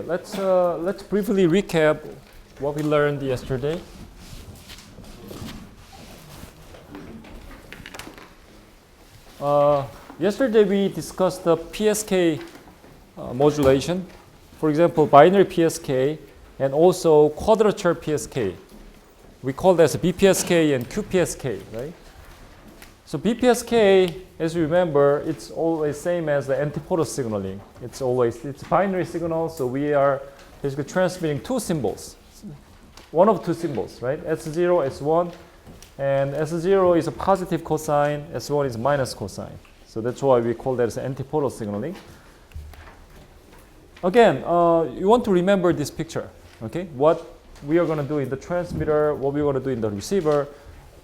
let's briefly recap what we learned yesterday. Yesterday we discussed the PSK modulation. For example, binary PSK and also quadrature PSK. We call that BPSK and QPSK, right? So BPSK, as you remember, it's always same as the antipodal signaling. It's binary signal, so we are basically transmitting two symbols. One of two symbols, right? S0, S1, and S0 is a positive cosine, S1 is minus cosine. So that's why we call that as antipodal signaling. Again, you want to remember this picture, okay? What we are going to do in the transmitter, what we want to do in the receiver,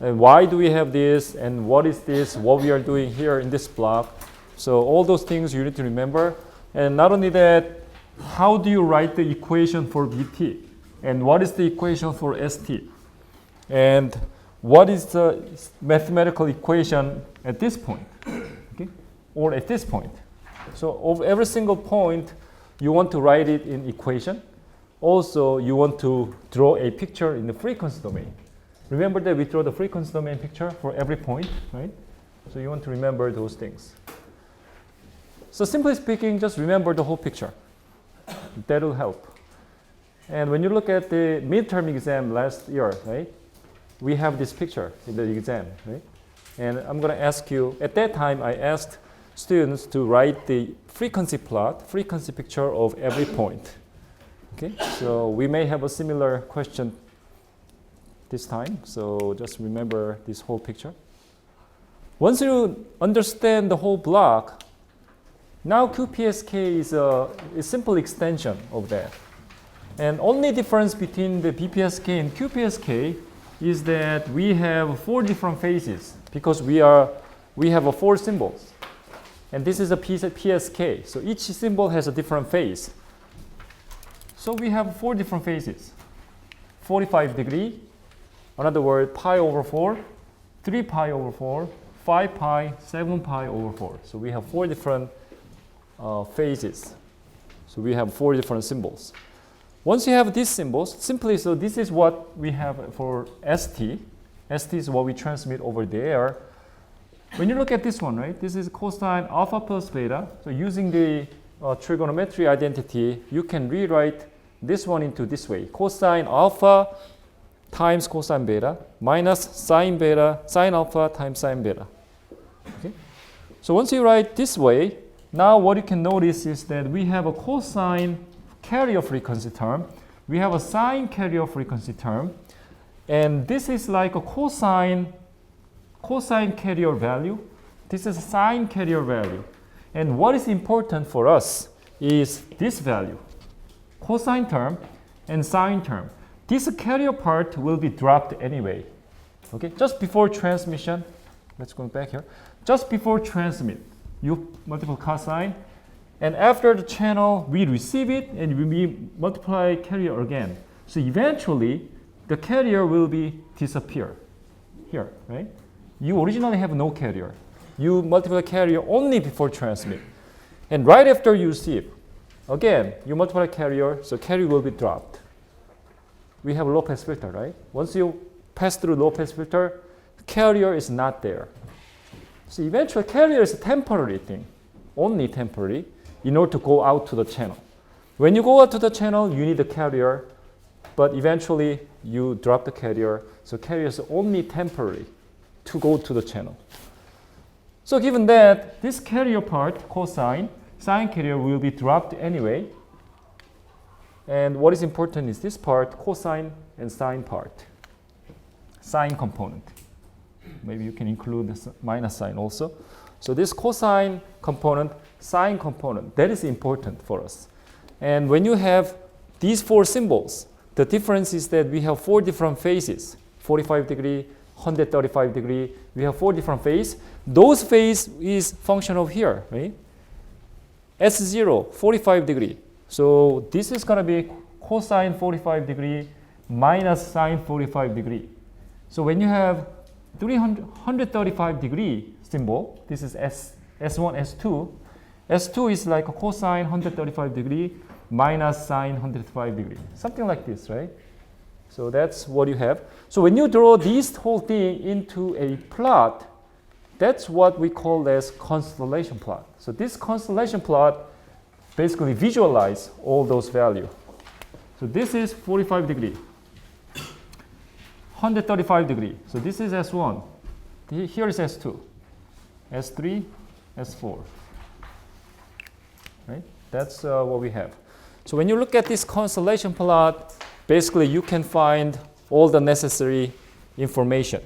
and why do we have this, and what is this, what we are doing here in this block. So all those things you need to remember. And not only that, how do you write the equation for BT? And what is the equation for ST? And what is the mathematical equation at this point, okay? Or at this point? So of every single point, you want to write it in equation. Also, you want to draw a picture in the frequency domain. Remember that we draw the frequency domain picture for every point, right? So you want to remember those things. So simply speaking, just remember the whole picture. That will help. And when you look at the midterm exam last year, right? We have this picture in the exam, right? And I'm going to ask you, at that time I asked students to write the frequency plot, frequency picture of every point. Okay, so we may have a similar question this time, so just remember this whole picture. Once you understand the whole block, now QPSK is a simple extension of that. And only difference between the BPSK and QPSK is that we have four different phases because we have four symbols. And this is a PSK, so each symbol has a different phase. So we have four different phases. 45 degree, another word, pi over 4, 3 pi over 4, 5 pi, 7 pi over 4. So we have four different phases. So we have four different symbols. Once you have these symbols, simply, so this is what we have for ST. ST is what we transmit over there. When you look at this one, right, this is cosine alpha plus beta. So using the trigonometry identity, you can rewrite this one into this way. Cosine alpha times cosine beta minus sine alpha times sine beta. Okay? So once you write this way, now what you can notice is that we have a cosine carrier frequency term. We have a sine carrier frequency term. And this is like a cosine carrier value. This is a sine carrier value. And what is important for us is this value, cosine term and sine term. This carrier part will be dropped anyway. Okay, just before transmission, let's go back here. Just before transmit, you multiply cosine, and after the channel, we receive it and we multiply carrier again. So eventually, the carrier will be disappear here, right? You originally have no carrier. You multiply carrier only before transmit. And right after you receive, again, you multiply carrier, so carrier will be dropped. We have low pass filter, right? Once you pass through low pass filter, carrier is not there. So eventually carrier is a temporary thing, only temporary, in order to go out to the channel. When you go out to the channel, you need a carrier, but eventually you drop the carrier, so carrier is only temporary to go to the channel. So given that this carrier part, cosine, sine carrier will be dropped anyway. And what is important is this part, cosine and sine part, sine component. Maybe you can include the minus sign also. So this cosine component, sine component, that is important for us. And when you have these four symbols, the difference is that we have four different phases, 45 degree, 135 degree, we have four different phases. Those phase is function of here, right? S0, 45 degree. So this is going to be cosine 45 degree minus sine 45 degree. So when you have 135 degree symbol, this is S1, S2. S2 is like a cosine 135 degree minus sine 105 degree. Something like this, right? So that's what you have. So when you draw this whole thing into a plot, that's what we call as constellation plot. So this constellation plot basically visualize all those values. So this is 45 degree, 135 degree. So this is S1. Here is S2, S3, S4. Right? That's what we have. So when you look at this constellation plot, basically you can find all the necessary information.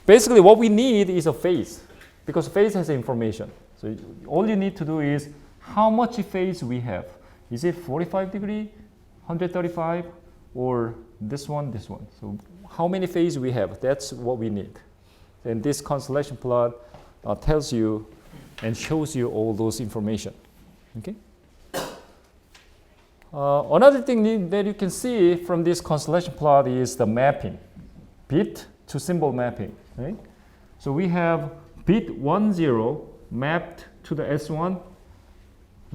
Basically what we need is a phase, because phase has information. So all you need to do is how much phase we have. Is it 45 degree, 135, or this one, this one? So how many phase we have, that's what we need. And this constellation plot tells you and shows you all those information. Okay. Another thing that you can see from this constellation plot is the mapping, bit to symbol mapping. Right? So we have bit 10 mapped to the S1,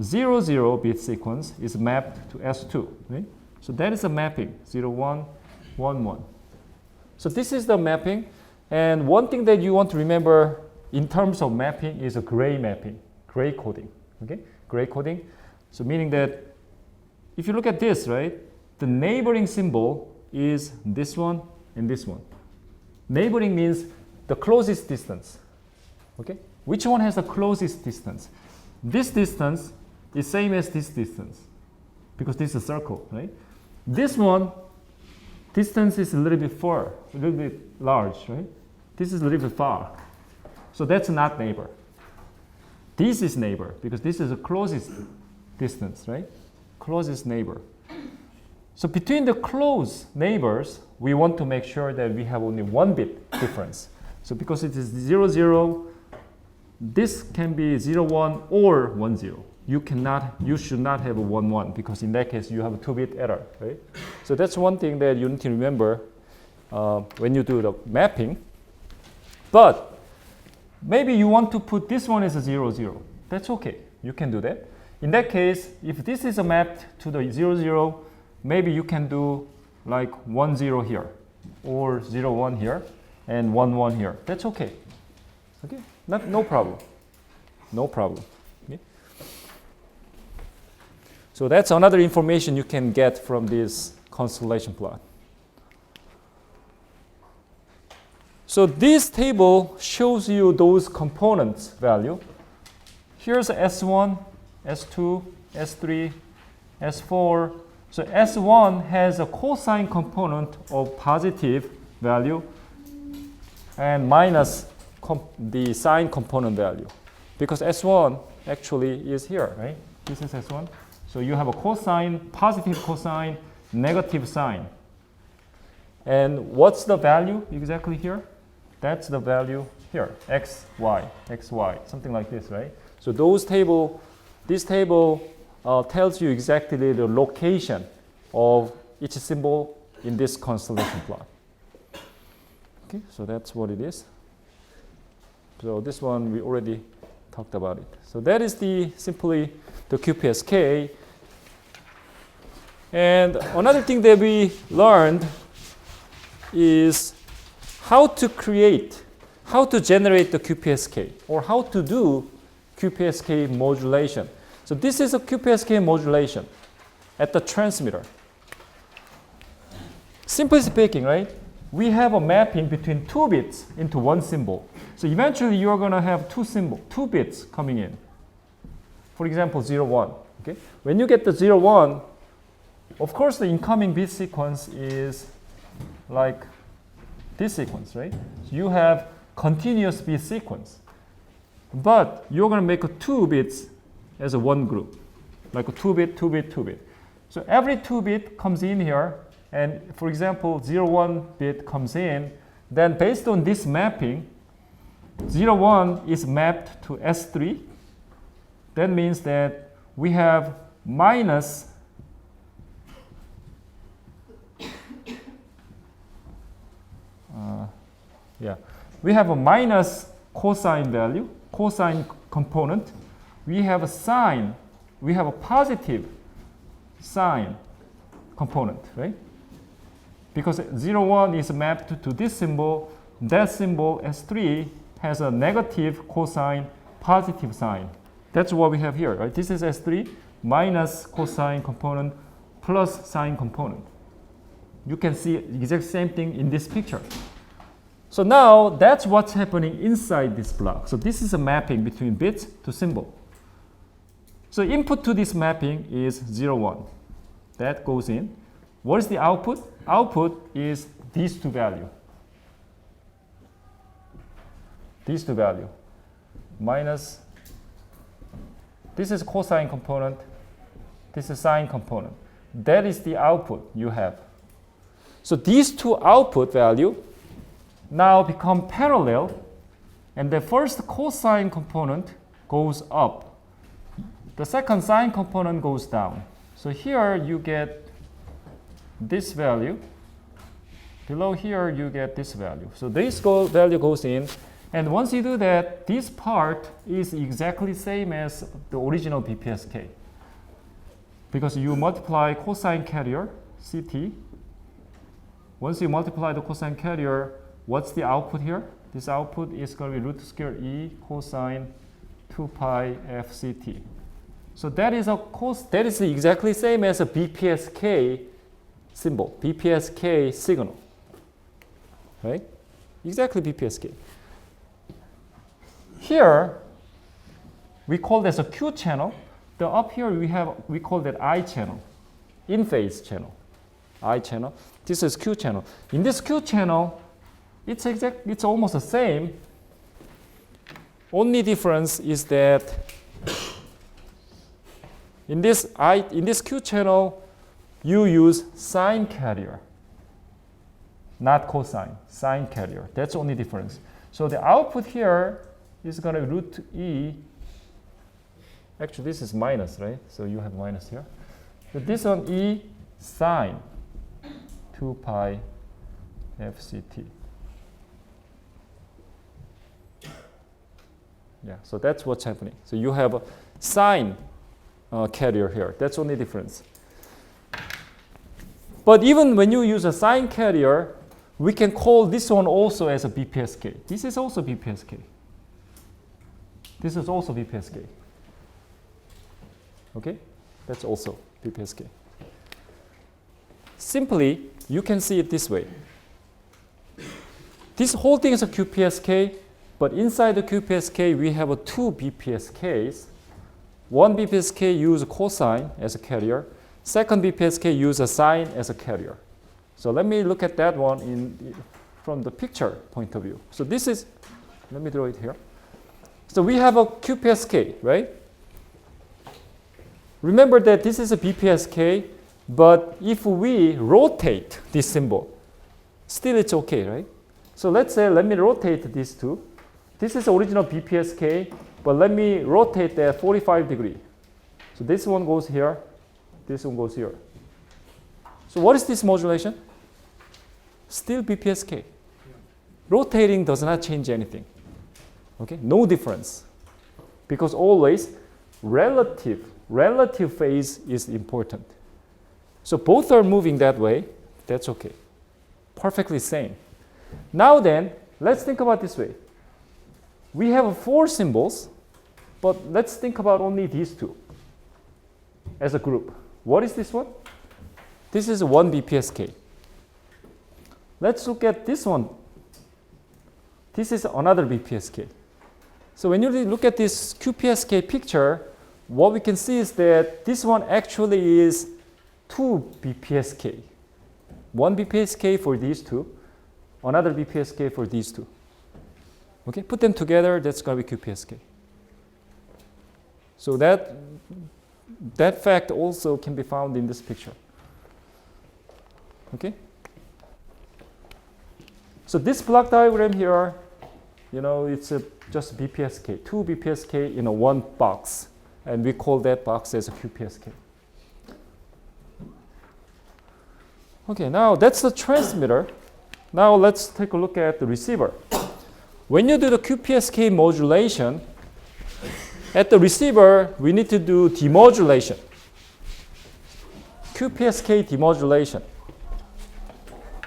00 bit sequence is mapped to S2. Right? So that is a mapping, 0, 1, 1, 1. So this is the mapping. And one thing that you want to remember in terms of mapping is a gray mapping, gray coding. Okay? Gray coding. So meaning that if you look at this, right, the neighboring symbol is this one and this one. Neighboring means the closest distance. Okay? Which one has the closest distance? This distance is same as this distance because this is a circle, right? This one, distance is a little bit far, a little bit large, right? This is a little bit far. So that's not neighbor. This is neighbor because this is the closest distance, right? Closest neighbor. So between the close neighbors, we want to make sure that we have only one bit difference. So because it is 0, 0, this can be 0, 1 or 1, 0. You should not have a 1, 1 because in that case you have a 2-bit error, right? So that's one thing that you need to remember when you do the mapping. But maybe you want to put this one as a 0, 0. That's okay. You can do that. In that case, if this is mapped to the 0, 0, maybe you can do like 1, 0 here, or 0, 1 here, and 1, 1 here. That's okay. Okay? No problem. No problem. Okay? So that's another information you can get from this constellation plot. So this table shows you those components value. Here's S1, S2, S3, S4. So S1 has a cosine component of positive value and minus the sine component value. Because S1 actually is here, right? This is S1. So you have a cosine, positive cosine, negative sine. And what's the value exactly here? That's the value here, x, y, something like this, right? So this table tells you exactly the location of each symbol in this constellation plot. Okay, so that's what it is. So this one we already talked about it. So that is simply the QPSK. And another thing that we learned is how to generate the QPSK or how to do QPSK modulation. So this is a QPSK modulation at the transmitter. Simply speaking, right? We have a mapping between 2 bits into one symbol. So eventually you are going to have 2 bits coming in. For example, 0, 1. Okay? When you get the 0, 1, of course the incoming bit sequence is like this sequence, right? So you have continuous bit sequence. But you're going to make 2 bits as a one group, like a 2-bit, 2-bit, 2-bit. So every 2-bit comes in here, and for example, 0, 1 bit comes in. Then based on this mapping, 0, 1 is mapped to S3. That means that we have minus we have a minus cosine value, cosine component. We have a sine we have a positive sign component, right? Because 0, 1 is mapped to this symbol. That symbol, S3, has a negative cosine, positive sign. That's what we have here, right? This is S3 minus cosine component plus sine component. You can see exact same thing in this picture. So now that's what's happening inside this block. So this is a mapping between bits to symbol. So input to this mapping is 0, 1. That goes in. What is the output? Output is these two values. These two values. Minus, this is cosine component. This is sine component. That is the output you have. So these two output value now become parallel, and the first cosine component goes up. The second sine component goes down. So here you get this value. Below here you get this value. So this value goes in, and once you do that, this part is exactly same as the original BPSK. Because you multiply cosine carrier, CT. Once you multiply the cosine carrier, what's the output here? This output is going to be root square E cosine 2 pi FCT. So that is exactly same as a BPSK symbol, BPSK signal, right? Exactly BPSK. Here, we call this a Q channel. The up here we call that I channel, in phase channel, I channel. This is Q channel. In this Q channel, it's almost the same. Only difference is that in this Q channel, you use sine carrier, not cosine, sine carrier. That's the only difference. So the output here is going to be root E. Actually, this is minus, right? So you have minus here. But this one E sine 2 pi FCT. Yeah, so that's what's happening. So you have a sine carrier here. That's the only difference. But even when you use a sine carrier, we can call this one also as a BPSK. This is also BPSK. This is also BPSK. Okay? That's also BPSK. Simply, you can see it this way. This whole thing is a QPSK, but inside the QPSK, we have two BPSKs. One BPSK uses cosine as a carrier. Second BPSK uses a sine as a carrier. So let me look at that one from the picture point of view. So this is, let me draw it here. So we have a QPSK, right? Remember that this is a BPSK, but if we rotate this symbol, still it's okay, right? So let's say, let me rotate these two. This is original BPSK, but let me rotate that 45 degrees. So this one goes here, this one goes here. So what is this modulation? Still BPSK. Rotating does not change anything. Okay, no difference. Because always relative phase is important. So both are moving that way, that's okay. Perfectly same. Now then, let's think about this way. We have 4 symbols, but let's think about only these two as a group. What is this one? This is one BPSK. Let's look at this one. This is another BPSK. So when you look at this QPSK picture, what we can see is that this one actually is 2 BPSK. One BPSK for these two, another BPSK for these two. Okay, put them together, that's going to be QPSK. So that fact also can be found in this picture. Okay? So this block diagram here, it's just BPSK, 2 BPSK in a one box. And we call that box as a QPSK. Okay, now that's the transmitter. Now let's take a look at the receiver. When you do the QPSK modulation, At the receiver, we need to do demodulation. QPSK demodulation.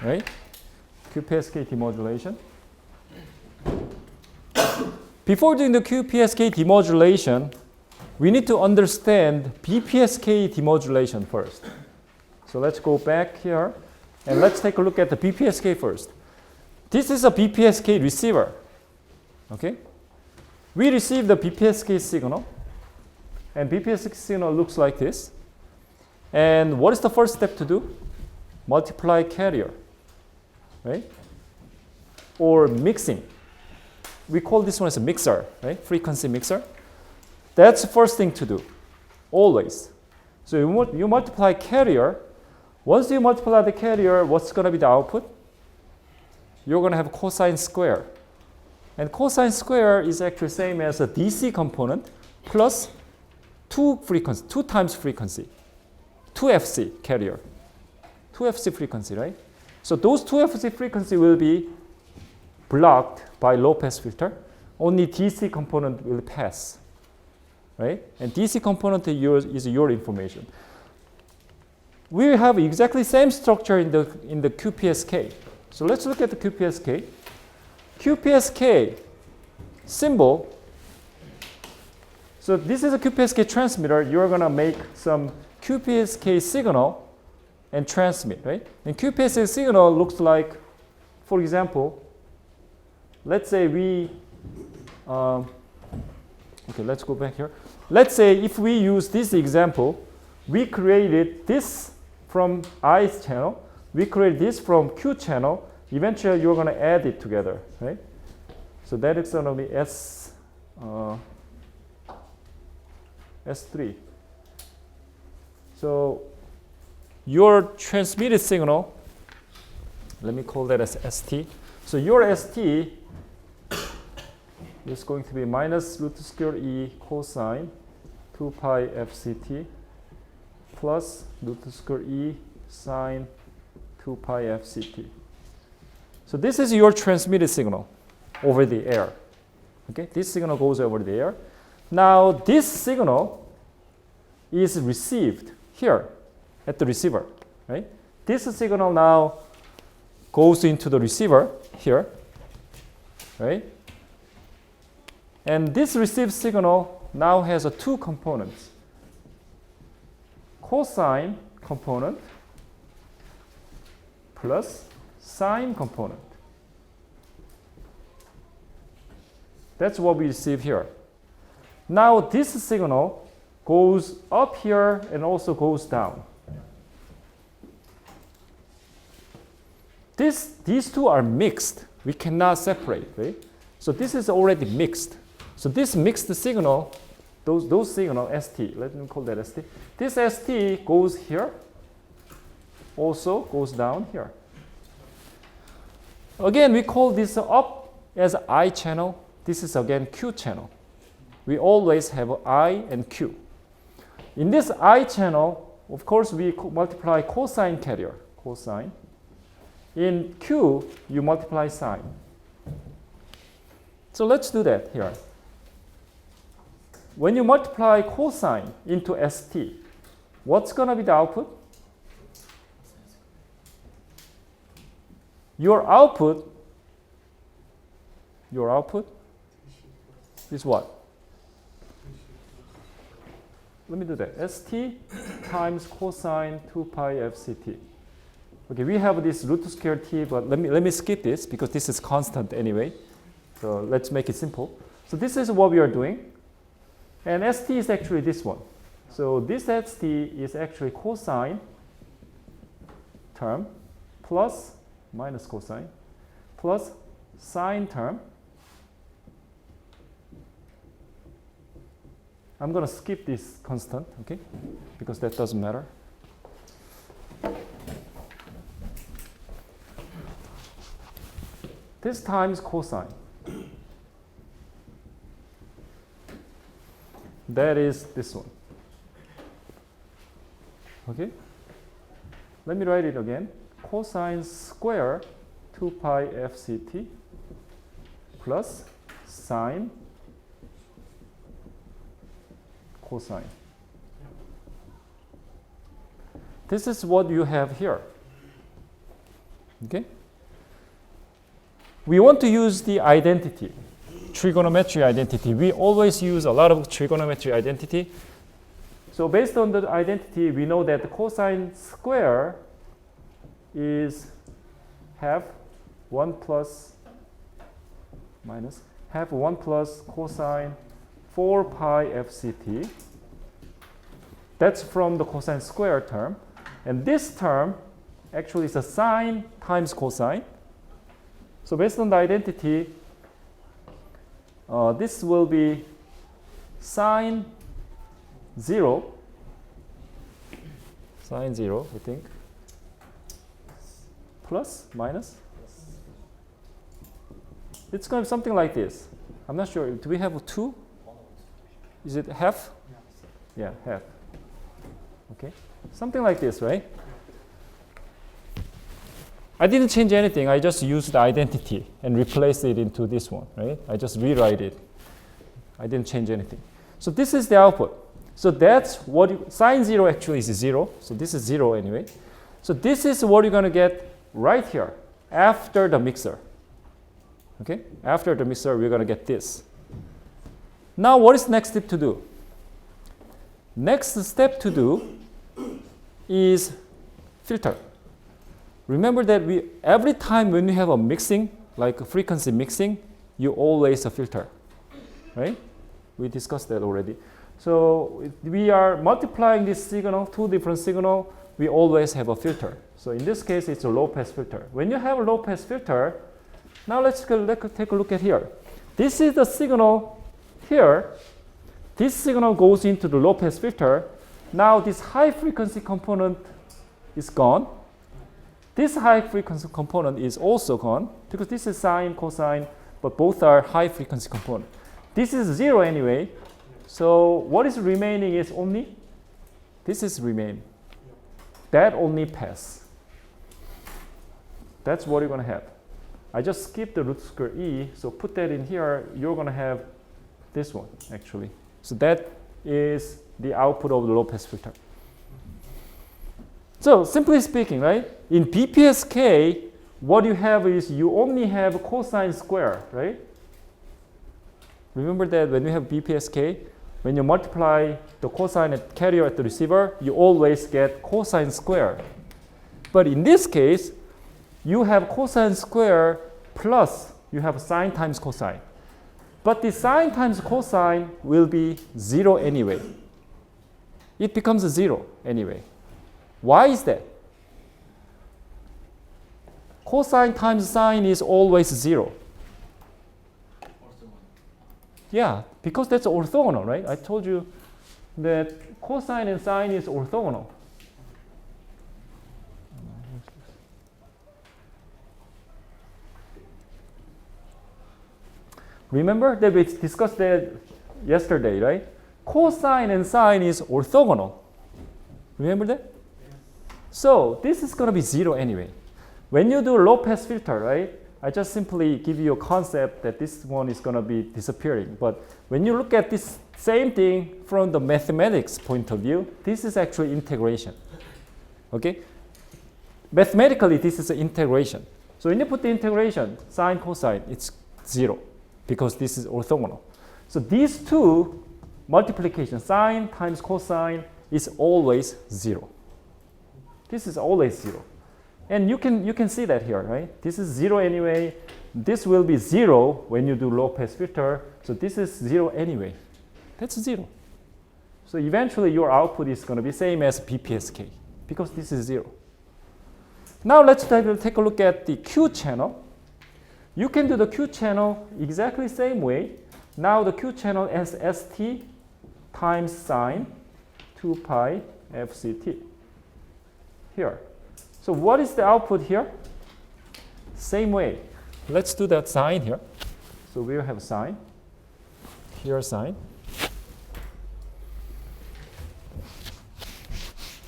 Right? QPSK demodulation. Before doing the QPSK demodulation, we need to understand BPSK demodulation first. So let's go back here and let's take a look at the BPSK first. This is a BPSK receiver. Okay? We receive the BPSK signal, and BPSK signal looks like this. And what is the first step to do? Multiply carrier, right? Or mixing. We call this one as a mixer, right? Frequency mixer. That's the first thing to do, always. So you multiply carrier. Once you multiply the carrier, what's going to be the output? You're going to have cosine square. And cosine square is actually same as a DC component plus 2 times frequency. 2FC carrier. 2FC frequency, right? So those 2FC frequency will be blocked by low pass filter. Only DC component will pass, right? And DC component is your information. We have exactly same structure in the QPSK. So let's look at the QPSK. QPSK symbol. So this is a QPSK transmitter. You're gonna make some QPSK signal and transmit, right? And QPSK signal looks like, for example, let's say okay, let's go back here. Let's say if we use this example, we created this from I channel, we created this from Q channel. Eventually, you're going to add it together, right? So that is going to be S3. So your transmitted signal, let me call that as ST. So your ST is going to be minus root square E cosine 2 pi FCT plus root square E sine 2 pi FCT. So this is your transmitted signal over the air. Okay, this signal goes over the air. Now this signal is received here at the receiver, right? This signal now goes into the receiver here, right? And this received signal now has two components. Cosine component plus sine component. That's what we receive here. Now this signal goes up here and also goes down. These two are mixed. We cannot separate, right? So this is already mixed. So this mixed signal, those signal ST, let me call that ST. This ST goes here, also goes down here. Again, we call this up as I channel. This is again Q channel. We always have I and Q. In this I channel, of course, we multiply cosine carrier, cosine. In Q, you multiply sine. So let's do that here. When you multiply cosine into ST, what's going to be the output? Your output is what? Let me do that. ST times cosine 2 pi FCT. Okay, we have this root square t, but let me skip this because this is constant anyway. So let's make it simple. So this is what we are doing. And ST is actually this one. So this ST is actually cosine term plus minus cosine plus sine term. I'm going to skip this constant, okay, because that doesn't matter. This times cosine. That is this one. Okay? Let me write it again. Cosine square 2 pi FCT plus sine cosine. This is what you have here. Okay? We want to use the identity, trigonometry identity. We always use a lot of trigonometry identity. So based on the identity, we know that the cosine square is half 1 plus minus half 1 plus cosine 4 pi fct. That's from the cosine square term. And this term actually is a sine times cosine. So based on the identity, this will be sine 0, I think, plus, minus. It's going to be something like this. I'm not sure. Do we have a 2? Is it half? Yeah, half. Okay. Something like this, right? I didn't change anything. I just used the identity and replaced it into this one, right? I just rewrite it. I didn't change anything. So this is the output. So that's what sine 0 actually is 0. So this is 0 anyway. So this is what you're going to get right here after the mixer. Okay? After the mixer, we're going to get this. Now, what is the next step to do? Next step to do is filter. Remember that every time when you have a mixing, like a frequency mixing, you always filter, right? We discussed that already. So we are multiplying this signal, two different signals, we always have a filter. So in this case, it's a low-pass filter. When you have a low-pass filter, now let's take a look at here. This is the signal here. This signal goes into the low-pass filter. Now this high-frequency component is gone. This high-frequency component is also gone because this is sine, cosine, but both are high-frequency component. This is 0 anyway. So what is remaining is only, this is remain. That only pass. That's what you're going to have. I just skipped the root square e, so put that in here. You're going to have this one, actually. So that is the output of the low-pass filter. So simply speaking, right, in BPSK, what you have is you only have cosine square, right? Remember that when you have BPSK, when you multiply the cosine at carrier at the receiver, you always get cosine square. But in this case, you have cosine square plus you have sine times cosine. But the sine times cosine will be 0 anyway. It becomes a 0 anyway. Why is that? Cosine times sine is always 0. Yeah, because that's orthogonal, right? I told you that cosine and sine is orthogonal. Remember that we discussed that yesterday, right? Cosine and sine is orthogonal. Remember that? So this is going to be 0 anyway. When you do low-pass filter, right? I just simply give you a concept that this one is going to be disappearing. But when you look at this same thing from the mathematics point of view, this is actually integration. Okay? Mathematically, this is an integration. So when you put the integration, sine, cosine, it's 0 because this is orthogonal. So these two multiplication, sine times cosine, is always 0. This is always 0. And you can see that here, right? This is 0 anyway. This will be 0 when you do low-pass filter. So this is 0 anyway. That's 0. So eventually your output is going to be same as BPSK because this is 0. Now let's take a look at the Q channel. You can do the Q channel exactly same way. Now the Q channel is ST times sine 2 pi FCT here. So what is the output here? Same way. Let's do that sine here. So we'll have sine. Here sine.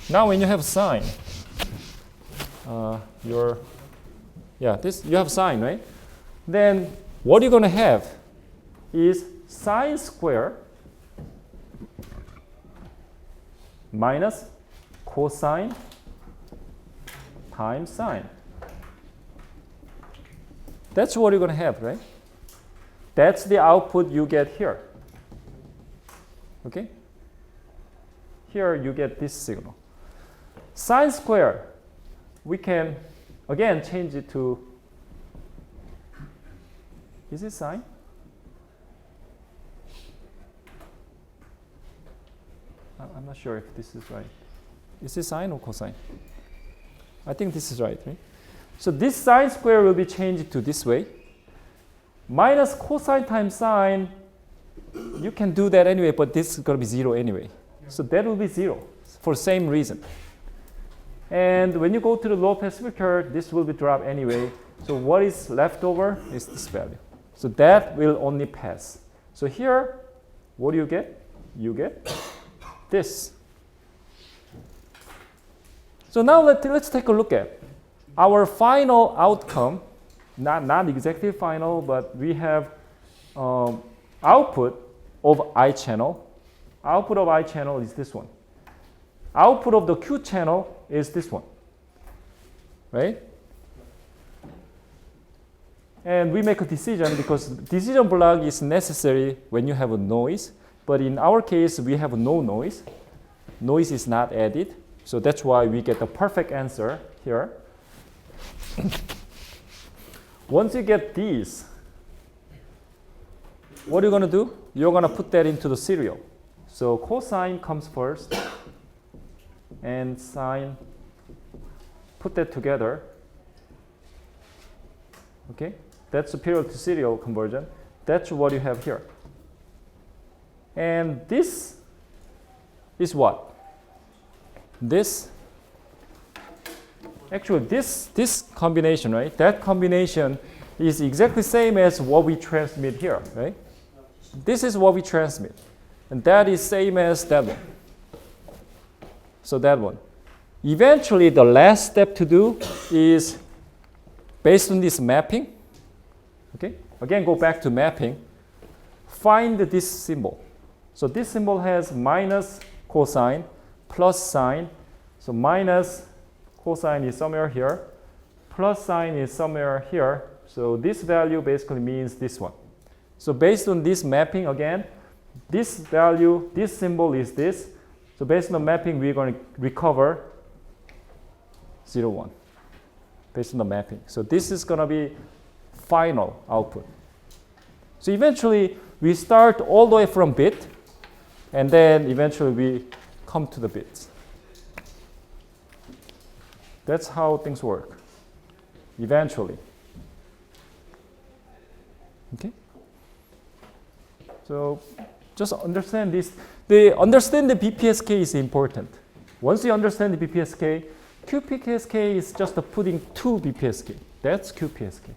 Now when you have sine, you have sine, right? Then what you're going to have is sine square minus cosine times sine. That's what you're going to have, right? That's the output you get here. Okay? Here you get this signal. Sine square, we can again change it to, is it sine? I'm not sure if this is right. Is it sine or cosine? I think this is right? So this sine square will be changed to this way. Minus cosine times sine, you can do that anyway, but this is going to be 0 anyway. So that will be 0 for the same reason. And when you go to the low pass filter, this will be dropped anyway. So what is left over is this value. So that will only pass. So here, what do you get? You get this. So now let's take a look at our final outcome. Not exactly final, but we have output of I channel. Output of I channel is this one. Output of the Q channel is this one, right? And we make a decision because decision block is necessary when you have a noise. But in our case, we have no noise. Noise is not added. So that's why we get the perfect answer here. Once you get these, what are you going to do? You're going to put that into the serial. So cosine comes first, and sine, put that together. Okay, that's superior to serial conversion. That's what you have here. And this is what? This, actually this combination, right? That combination is exactly same as what we transmit here, right? This is what we transmit. And that is same as that one. So that one. Eventually, the last step to do is based on this mapping. Okay? Again, go back to mapping. Find this symbol. So this symbol has minus cosine plus sine. So minus cosine is somewhere here. Plus sine is somewhere here. So this value basically means this one. So based on this mapping again, this value, this symbol is this. So based on the mapping, we're going to recover 0, 1. Based on the mapping. So this is going to be final output. So eventually, we start all the way from bit, and then eventually we come to the bits. That's how things work. Eventually. Okay? So just understand this. Understand the BPSK is important. Once you understand the BPSK, QPSK is just putting 2 BPSK. That's QPSK.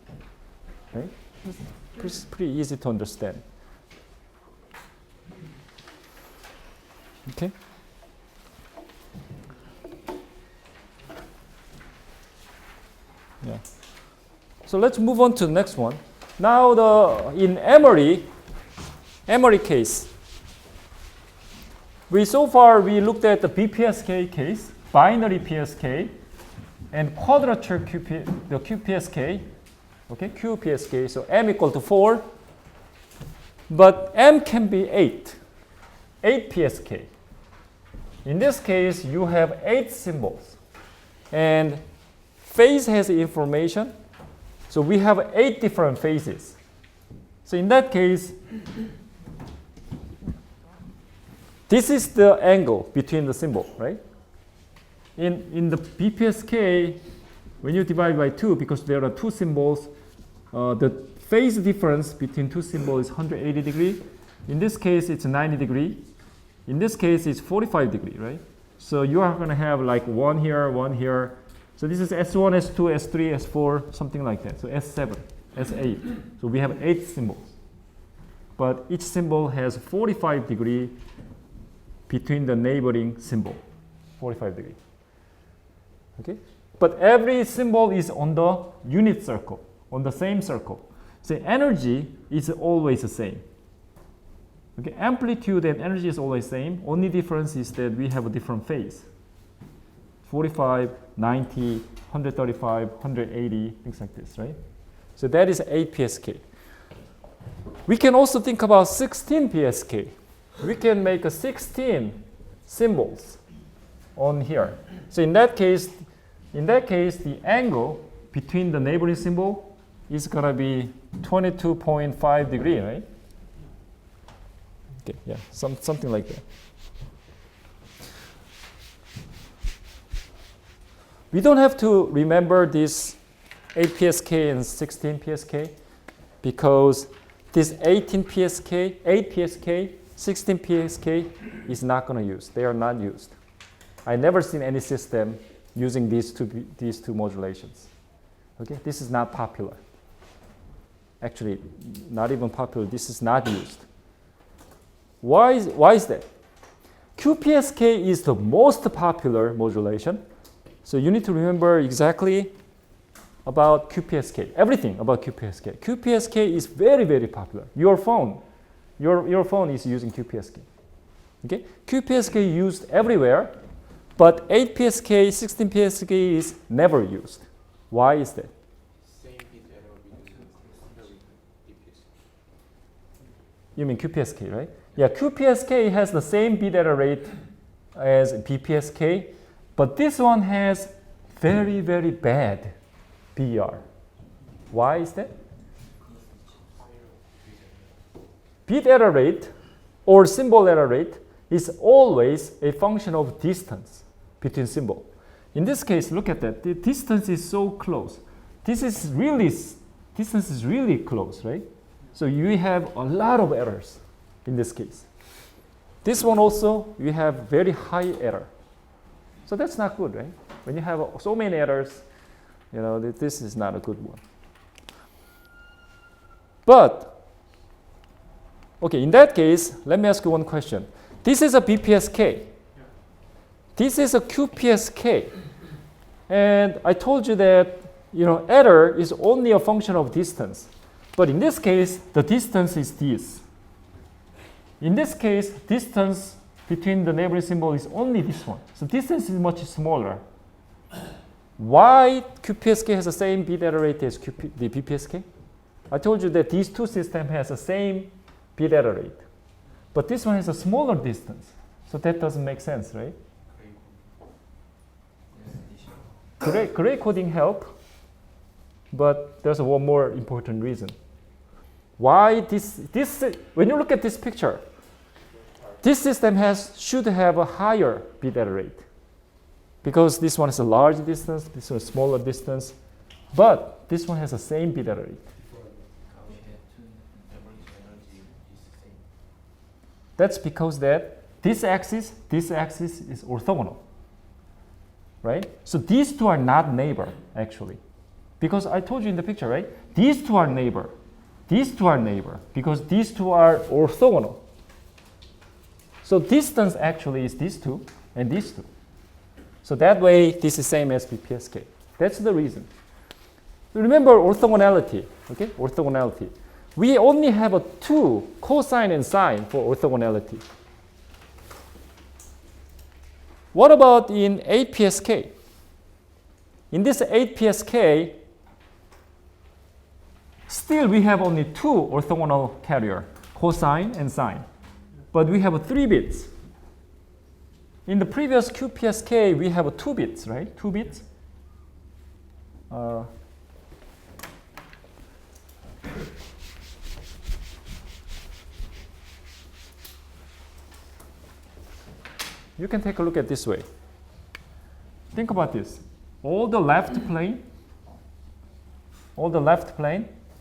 Right? It's pretty easy to understand. Okay? Yeah. So let's move on to the next one. Now in Emory case, so far we looked at the BPSK case, binary PSK, and quadrature the QPSK, okay, QPSK, so M equal to 4, but M can be 8 PSK. In this case, you have 8 symbols, and phase has information, so we have 8 different phases. So in that case, this is the angle between the symbol, right? In the BPSK, when you divide by 2, because there are 2 symbols, the phase difference between 2 symbols is 180 degree. In this case, it's 90 degree. In this case, it's 45 degree, right? So you are going to have like 1 here, 1 here. So this is S1, S2, S3, S4, something like that. So S7, S8. So we have 8 symbols. But each symbol has 45 degree between the neighboring symbol, 45 degree. Okay? But every symbol is on the unit circle, on the same circle. So energy is always the same. Okay, amplitude and energy is always same. Only difference is that we have a different phase. 45, 90, 135, 180, things like this, right? So that is 8 PSK. We can also think about 16 PSK. We can make a 16 symbols on here. So in that case, the angle between the neighboring symbol is gonna be 22.5 degrees, right? Okay, yeah, something like that. We don't have to remember this 8 PSK and 16 PSK because this 18 PSK, 8 PSK, 16 PSK is not going to use. They are not used. I never seen any system using these two modulations. Okay, this is not popular. Actually, not even popular. This is not used. Why is that? QPSK is the most popular modulation. So you need to remember exactly about QPSK, everything about QPSK. QPSK is very, very popular. Your phone is using QPSK. Okay? QPSK used everywhere, but 8 PSK, 16 PSK is never used. Why is that? Same bit error between BPSK. You mean QPSK, right? Yeah, QPSK has the same bit error rate as BPSK, but this one has very, very bad BER. Why is that? Bit error rate or symbol error rate is always a function of distance between symbol. In this case, look at that. The distance is so close. Distance is really close, right? So you have a lot of errors in this case. This one also, you have very high error. So that's not good, right? When you have so many errors, you know, this is not a good one. But, okay, in that case, let me ask you one question. This is a BPSK. This is a QPSK. And I told you that, you know, error is only a function of distance. But in this case, the distance is this. In this case, distance between the neighboring symbol is only this one. So distance is much smaller. Why QPSK has the same bit error rate as the BPSK? I told you that these two systems has the same bit error rate. But this one has a smaller distance. So that doesn't make sense, right? Gray coding help, but there's one more important reason. Why this when you look at this picture, this system should have a higher bit error rate. Because this one has a large distance, this one has a smaller distance, but this one has the same bit error rate. That's because that this axis is orthogonal, right? So these two are not neighbor, actually. Because I told you in the picture, right? These two are neighbor. These two are neighbor, because these two are orthogonal. So distance actually is these two and these two. So that way, this is same as BPSK. That's the reason. Remember orthogonality, okay? Orthogonality. We only have a 2 cosine and sine for orthogonality. What about in 8 PSK? In this 8 PSK, still we have only 2 orthogonal carrier, cosine and sine. But we have 3 bits. In the previous QPSK, we have 2 bits, right? 2 bits. You can take a look at this way. Think about this. All the left plane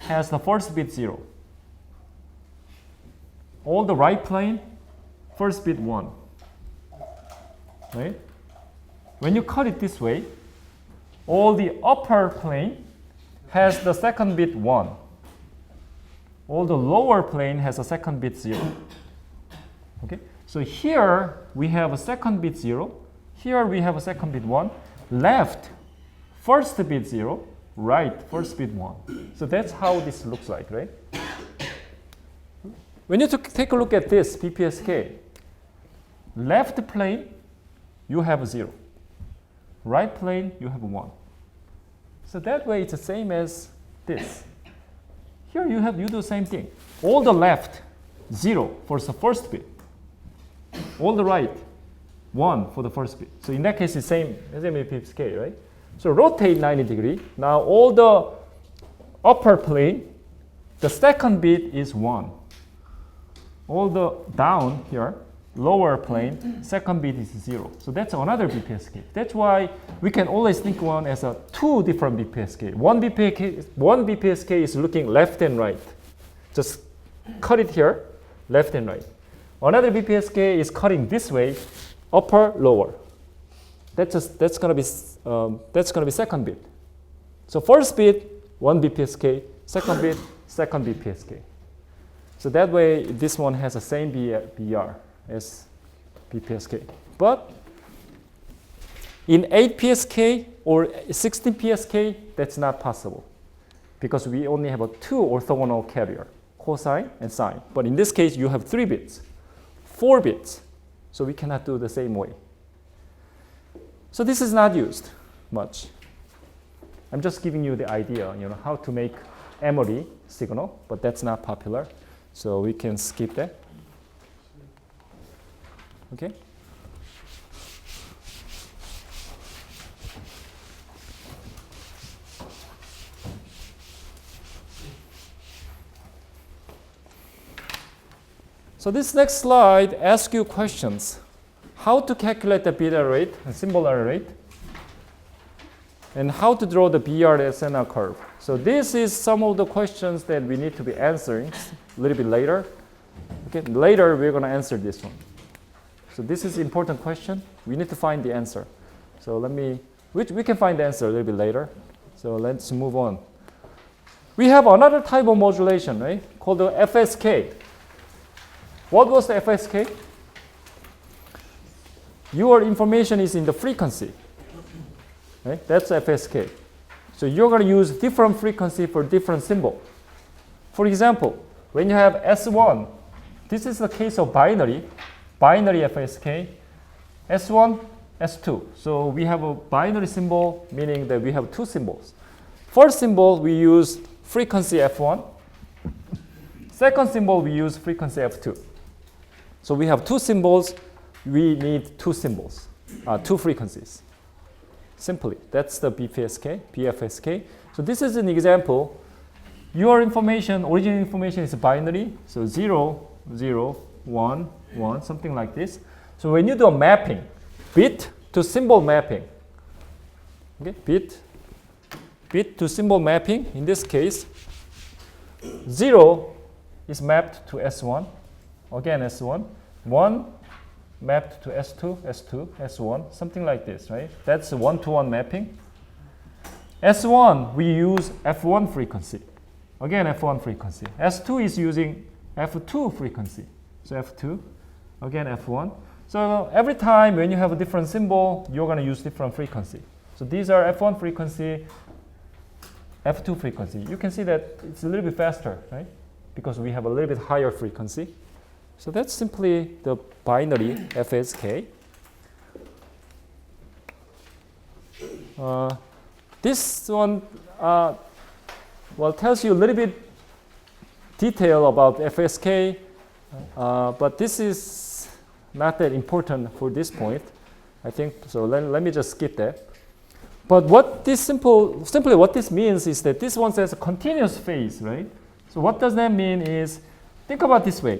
has the first bit 0. All the right plane, first bit 1. Right? When you cut it this way, all the upper plane has the second bit 1. All the lower plane has a second bit 0. Okay? So here we have a second bit 0. Here we have a second bit 1. Left, first bit 0. Right, first bit 1. So that's how this looks like, right? when you take a look at this BPSK, left plane, you have 0. Right plane, you have 1. So that way it's the same as this. Here you do the same thing. All the left, 0 for the first bit. All the right, 1 for the first bit. So in that case, it's same as BPSK, right? So rotate 90 degree. Now all the upper plane, the second bit is 1. All the down here, lower plane, second bit is 0. So that's another BPSK. That's why we can always think one as a two different BPSK. One BPSK is looking left and right. Just cut it here, left and right. Another BPSK is cutting this way, upper, lower. That's gonna be second bit. So first bit, one BPSK, second bit, second BPSK. So that way, this one has the same BR as BPSK. But in 8 PSK or 16 PSK, that's not possible because we only have a 2 orthogonal carrier, cosine and sine. But in this case, you have 3 bits, 4 bits. So we cannot do the same way. So this is not used much. I'm just giving you the idea, how to make Emory signal, but that's not popular. So we can skip that. Okay? So this next slide asks you questions. How to calculate the beta rate and symbol error rate, and how to draw the BR SNR curve. So this is some of the questions that we need to be answering a little bit later. Okay, later we're going to answer this one. So this is an important question. We need to find the answer. So we can find the answer a little bit later. So let's move on. We have another type of modulation, right, called the FSK. What was the FSK? Your information is in the frequency. Right? That's FSK. So you're going to use different frequency for different symbol. For example, when you have S1, this is the case of binary FSK, S1, S2. So we have a binary symbol, meaning that we have two symbols. First symbol, we use frequency F1. Second symbol, we use frequency F2. So we have two symbols. We need two symbols, two frequencies. Simply, that's the BFSK. So this is an example. Your information, original information is binary. So 0, 0, 1, 1, something like this. So when you do a mapping, bit to symbol mapping, okay, bit to symbol mapping, in this case, 0 is mapped to S1, again S1, 1 mapped to S2, S2, S1, something like this, right? That's a one-to-one mapping. S1, we use F1 frequency. Again, F1 frequency. S2 is using F2 frequency. So F2, again F1. So every time when you have a different symbol, you're going to use different frequency. So these are F1 frequency, F2 frequency. You can see that it's a little bit faster, right? Because we have a little bit higher frequency. So that's simply the binary FSK. This one tells you a little bit detail about FSK, but this is not that important for this point, I think. So let me just skip that. But what this simply what this means is that this one says a continuous phase, right? So what does that mean is, think about this way.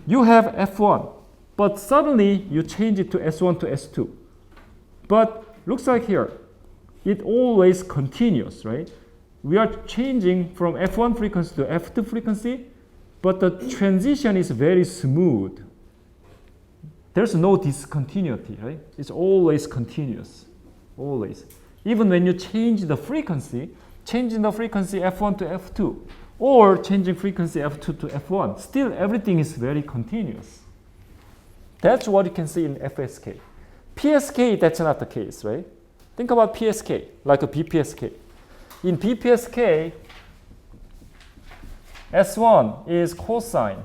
You have F1, but suddenly you change it to S1 to S2. But looks like here, it always continues, right? We are changing from F1 frequency to F2 frequency, but the transition is very smooth. There's no discontinuity, right? It's always continuous, always. Even when you change the frequency, changing the frequency F1 to F2, or changing frequency F2 to F1, still everything is very continuous. That's what you can see in FSK. PSK, that's not the case, right? Think about PSK, like a BPSK. In BPSK, S1 is cosine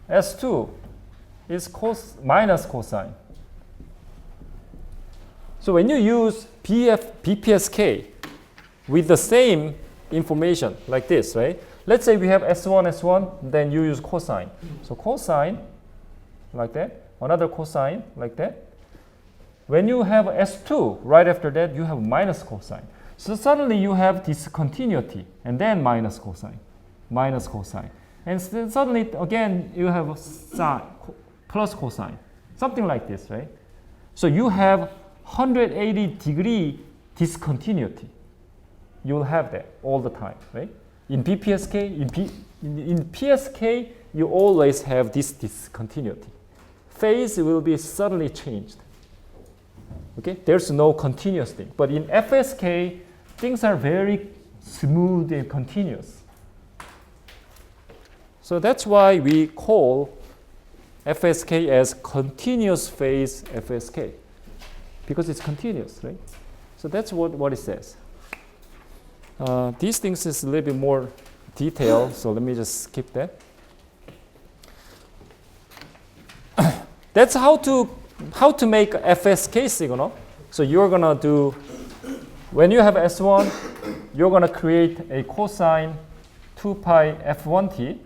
S2 is minus cosine. So when you use BPSK with the same information like this, right? Let's say we have S1, then you use cosine. So cosine like that, another cosine like that. When you have S2, right after that, you have minus cosine. So suddenly you have discontinuity, and then minus cosine. And suddenly, again, you have sine, plus cosine, something like this, right? So you have 180-degree discontinuity. You will have that all the time, right? In BPSK, in PSK, you always have this discontinuity. Phase will be suddenly changed. Okay, there's no continuous thing. But in FSK, things are very smooth and continuous. So that's why we call FSK as continuous phase FSK, because it's continuous, right? So that's what it says. These things is a little bit more detailed, so let me just skip that. That's how to make a FSK signal. So you're gonna do, when you have S1, you're gonna create a cosine 2 pi f1t.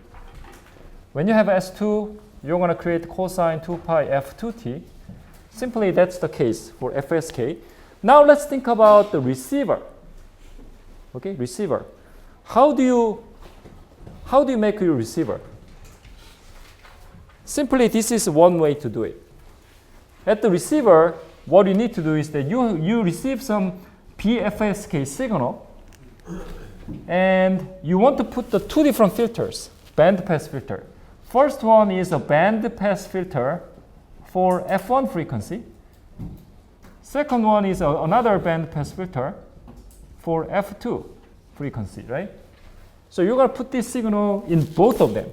When you have S2, you're gonna create cosine 2 pi f2t. Simply that's the case for FSK. Now let's think about the receiver. Okay, receiver. How do you make your receiver? Simply, this is one way to do it. At the receiver, what you need to do is that you receive some BFSK signal, and you want to put the two different filters, band pass filter. First one is a band pass filter for F1 frequency. Second one is another band pass filter for F2 frequency, right? So you're going to put this signal in both of them.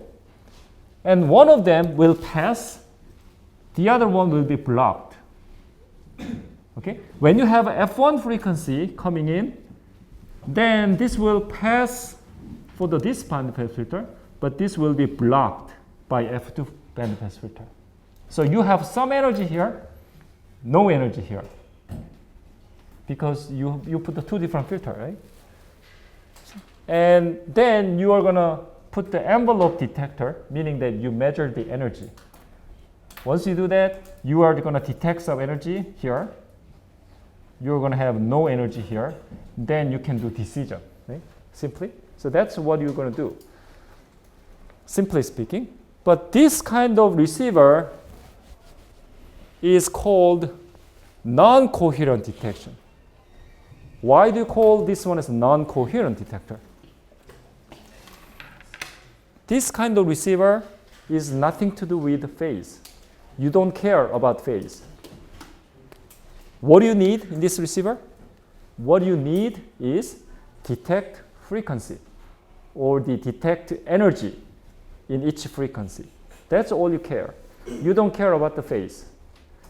And one of them will pass, the other one will be blocked. Okay? When you have F1 frequency coming in, then this will pass for this band pass filter, but this will be blocked by F2 band pass filter. So you have some energy here, no energy here, because you put the two different filters, right? And then you are going to put the envelope detector, meaning that you measure the energy. Once you do that, you are going to detect some energy here. You're going to have no energy here. Then you can do decision, right? Simply. So that's what you're going to do, simply speaking. But this kind of receiver is called non-coherent detection. Why do you call this one as non-coherent detector? This kind of receiver is nothing to do with phase. You don't care about phase. What do you need in this receiver? What you need is detect frequency or the detect energy in each frequency. That's all you care. You don't care about the phase.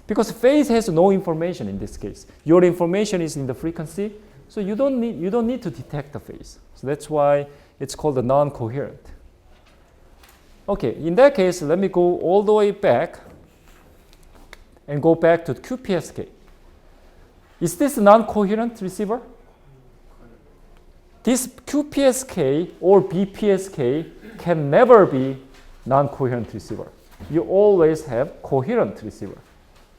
Because phase has no information in this case. Your information is in the frequency, so you don't need to detect the phase. So that's why it's called a non-coherent. Okay, in that case, let me go all the way back and go back to QPSK. Is this a non-coherent receiver? This QPSK or BPSK can never be non-coherent receiver. You always have coherent receiver.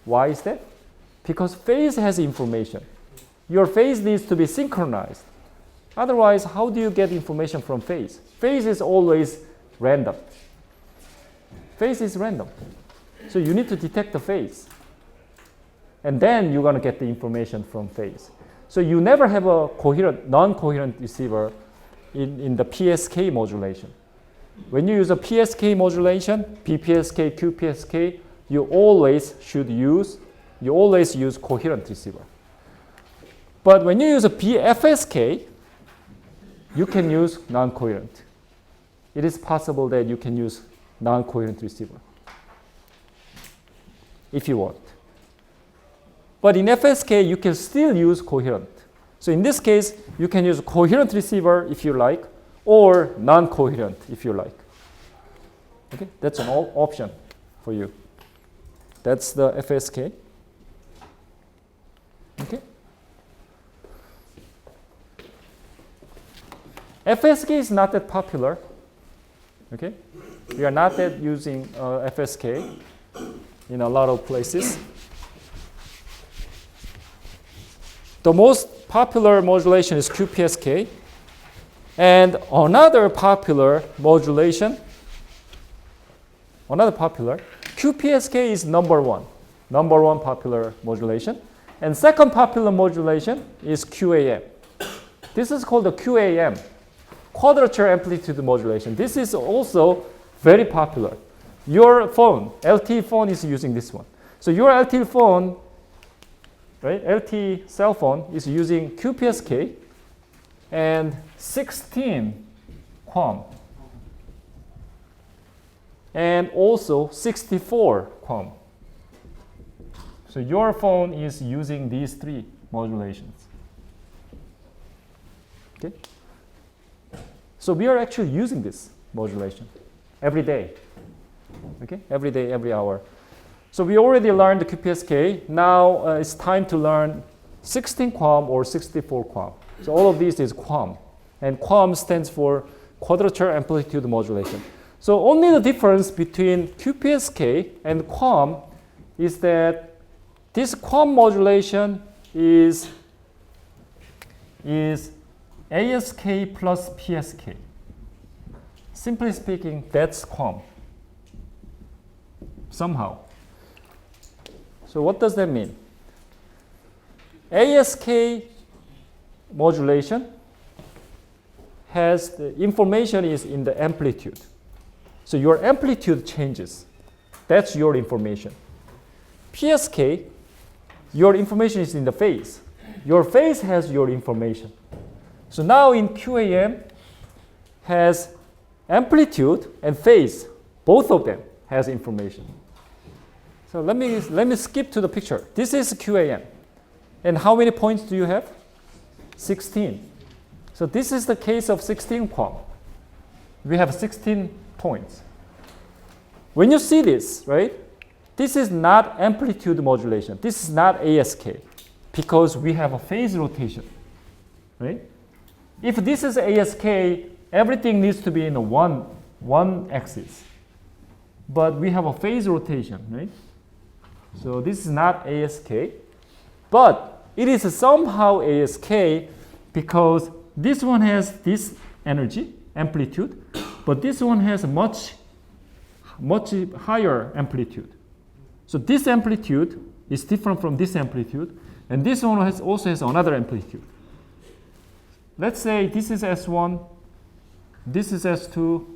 Why is that? Because phase has information. Your phase needs to be synchronized. Otherwise, how do you get information from phase? Phase is always random. Phase is random. So you need to detect the phase. And then you're going to get the information from phase. So you never have a coherent, non-coherent receiver in the PSK modulation. When you use a PSK modulation, BPSK, QPSK, you always use coherent receiver. But when you use a BFSK, you can use non-coherent. It is possible that you can use non-coherent receiver if you want. But in FSK, you can still use coherent. So in this case, you can use coherent receiver if you like, or non-coherent if you like. Okay, that's an option for you. That's the FSK. Okay. FSK is not that popular. Okay, we are not that using FSK in a lot of places. The most popular modulation is QPSK, and another popular modulation, QPSK is number one popular modulation, and second popular modulation is QAM. This is called the QAM, quadrature amplitude modulation. This is also very popular. Your phone, LTE phone, is using this one. So your LTE phone, right, LTE cell phone is using QPSK and 16 QAM and also 64 QAM. So your phone is using these three modulations. Okay? So we are actually using this modulation every day. Okay? Every day, every hour. So we already learned the QPSK. Now it's time to learn 16 QAM or 64 QAM. So all of these is QAM. And QAM stands for quadrature amplitude modulation. So only the difference between QPSK and QAM is that this QAM modulation is ASK plus PSK. Simply speaking, that's QAM. Somehow. So what does that mean? ASK modulation has the information is in the amplitude. So your amplitude changes. That's your information. PSK, your information is in the phase. Your phase has your information. So now in QAM has amplitude and phase. Both of them has information. So let me skip to the picture. This is QAM. And how many points do you have? 16. So this is the case of 16 QAM. We have 16 points. When you see this, right? This is not amplitude modulation. This is not ASK because we have a phase rotation, right? If this is ASK, everything needs to be in a one axis. But we have a phase rotation, right? So this is not ASK, but it is somehow ASK because this one has this energy, amplitude, but this one has much higher amplitude. So this amplitude is different from this amplitude, and this one also has another amplitude. Let's say this is S1, this is S2,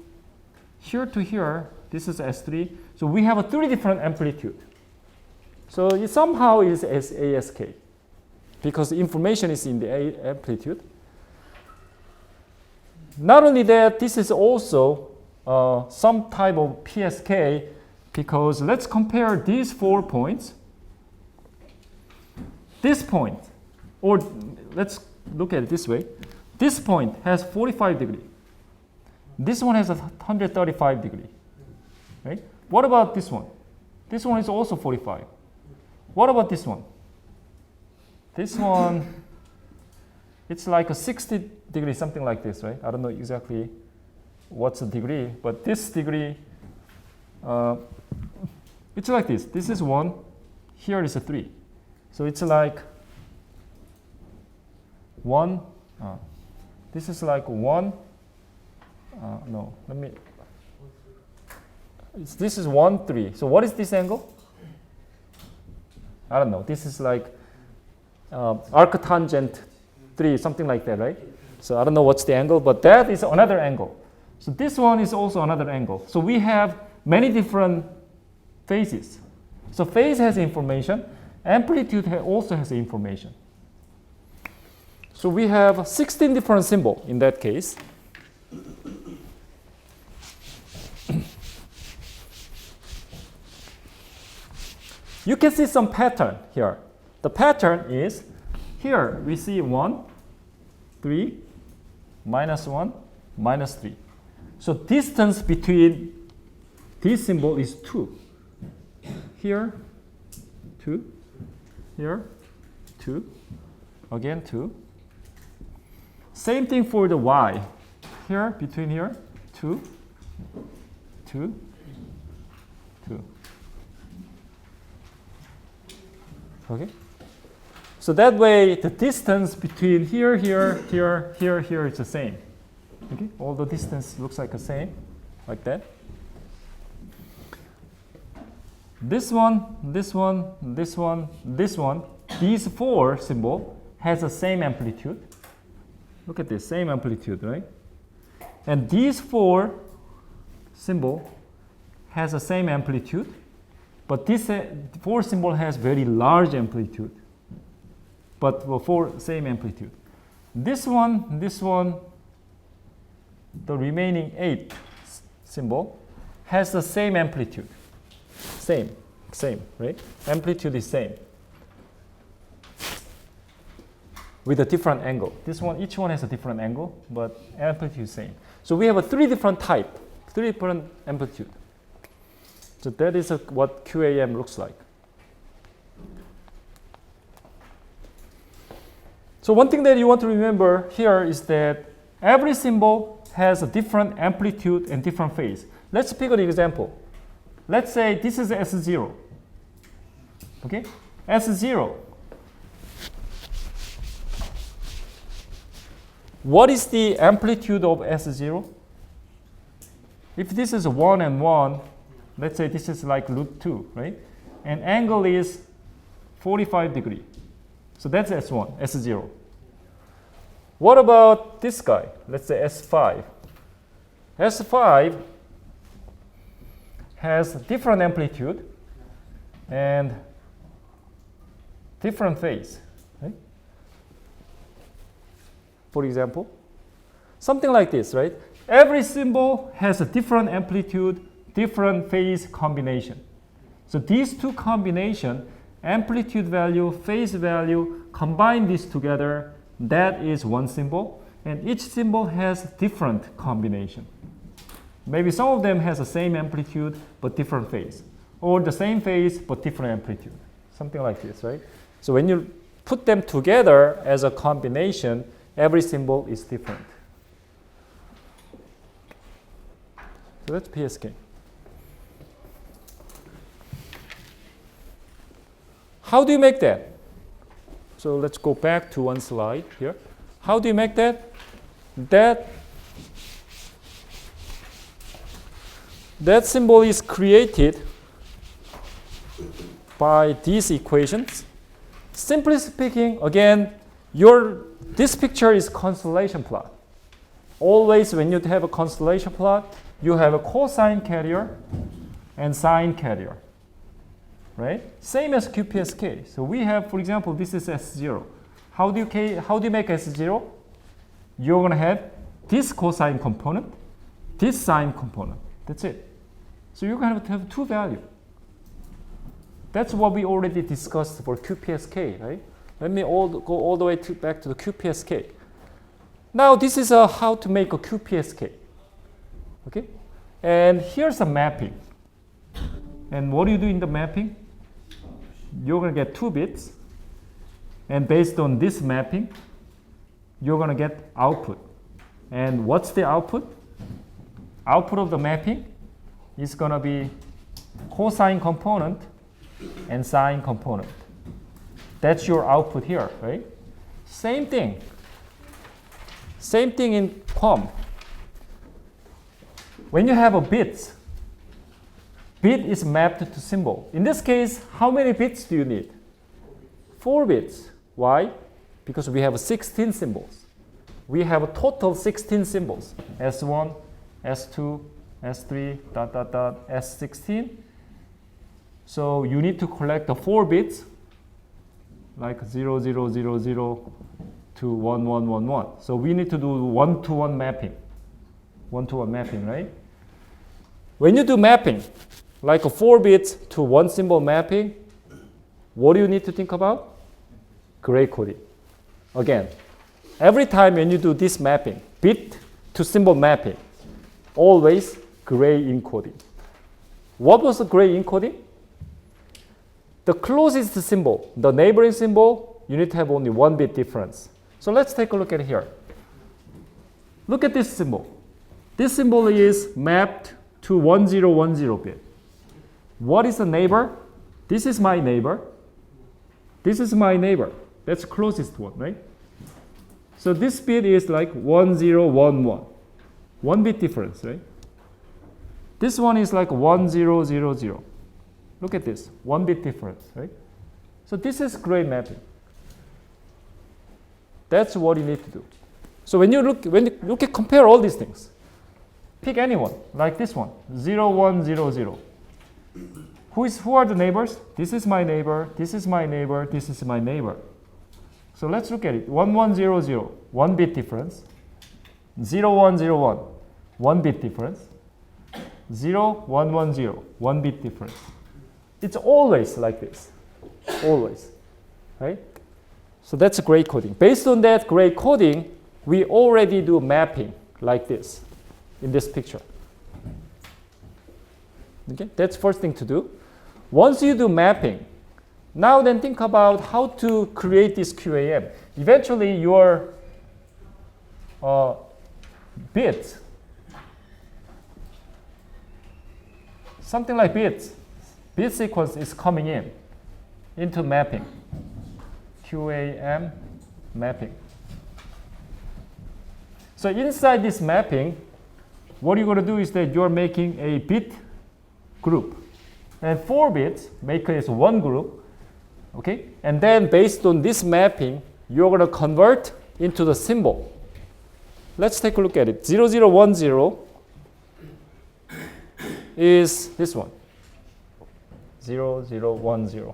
here to here, this is S3. So we have a 3 different amplitude. So it somehow is ASK because the information is in the amplitude. Not only that, this is also some type of PSK because let's compare these 4 points. This point, or let's look at it this way. This point has 45 degrees. This one has 135 degrees. Right? What about this one? This one is also 45. What about this one? This one, it's like a 60 degrees, something like this, right? I don't know exactly what's the degree, but this degree, it's like this. This is 1, here is a 3. So it's like 1, this is like 1, no, let me, this is 1, 3. So what is this angle? I don't know. This is like arctangent 3, something like that, right? So I don't know what's the angle, but that is another angle. So this one is also another angle. So we have many different phases. So phase has information. Amplitude also has information. So we have 16 different symbols in that case. You can see some pattern here. The pattern is here we see 1, 3, -1, -3. So distance between this symbol is 2. Here, 2. Here, 2. Again, 2. Same thing for the y. Here, between here, 2, 2, 2. Okay? So that way, the distance between here, here, here, here, here is the same. Okay? All the distance looks like the same, like that. This one, this one, this one, this one, these 4 symbol has the same amplitude. Look at this, same amplitude, right? And these 4 symbol has the same amplitude, but this 4 symbol has very large amplitude, but for same amplitude. This one, the remaining 8 symbol has the same amplitude. Same, right? Amplitude is same. With a different angle. This one, each one has a different angle, but amplitude is same. So we have 3 different type, 3 different amplitude. So that is what QAM looks like. So one thing that you want to remember here is that every symbol has a different amplitude and different phase. Let's pick an example. Let's say this is S0. Okay? S0. What is the amplitude of S0? If this is 1 and 1, let's say this is like root 2, right? And angle is 45 degrees. So that's S1, S0. What about this guy? Let's say S5. S5 has different amplitude and different phase. Right? For example, something like this, right? Every symbol has a different amplitude, different phase combination. So these 2 combination, amplitude value, phase value, combine these together, that is one symbol. And each symbol has different combination. Maybe some of them has the same amplitude but different phase, or the same phase but different amplitude. Something like this, right? So when you put them together as a combination, every symbol is different. So that's PSK. How do you make that? So let's go back to one slide here. How do you make that? That symbol is created by these equations. Simply speaking, again, this picture is constellation plot. Always when you have a constellation plot, you have a cosine carrier and sine carrier. Right? Same as QPSK. So we have, for example, this is S0. How do you make S0? You're going to have this cosine component, this sine component. That's it. So you're going to have 2 values. That's what we already discussed for QPSK, right? Let me go all the way back to the QPSK. Now this is how to make a QPSK. Okay? And here's a mapping. And what do you do in the mapping? You're going to get 2 bits. And based on this mapping, you're going to get output. And what's the output? Output of the mapping is going to be cosine component and sine component. That's your output here, right? Same thing. Same thing in QUAM. When you have a bit is mapped to symbol. In this case, how many bits do you need? 4 bits. Why? Because we have 16 symbols. We have a total 16 symbols. S1, S2, S3, S16. So you need to collect the 4 bits, like 0, 0, 0, 0 to 1, 1, 1, 1. So we need to do 1-to-1 mapping. 1-to-1 mapping, right? When you do mapping, like a 4 bits to 1 symbol mapping, what do you need to think about? Gray coding. Again, every time when you do this mapping, bit to symbol mapping, always gray encoding. What was the gray encoding? The closest symbol, the neighboring symbol, you need to have only 1 bit difference. So let's take a look at here. Look at this symbol. This symbol is mapped to 1010 bit. What is the neighbor? This is my neighbor. This is my neighbor. That's the closest one, right? So this bit is like 1011. 1 bit difference, right? This one is like 1000. Look at this, 1 bit difference, right? So this is gray mapping. That's what you need to do. So when you look at compare all these things, pick anyone, like this one, 0100. Who are the neighbors? This is my neighbor, this is my neighbor, this is my neighbor. So let's look at it. 1100, 1 bit difference. 0101, 1 bit difference. 0110, 1 bit difference. It's always like this. Always. Right? So that's a gray coding. Based on that gray coding, we already do mapping like this in this picture. Okay? That's first thing to do. Once you do mapping, now then think about how to create this QAM. Eventually your bits, something like bit sequence is coming into mapping. QAM mapping. So inside this mapping, what you're going to do is that you're making a bit group. And 4 bits make it as 1 group. Okay? And then based on this mapping, you're going to convert into the symbol. Let's take a look at it. 0010 is this one. 0010.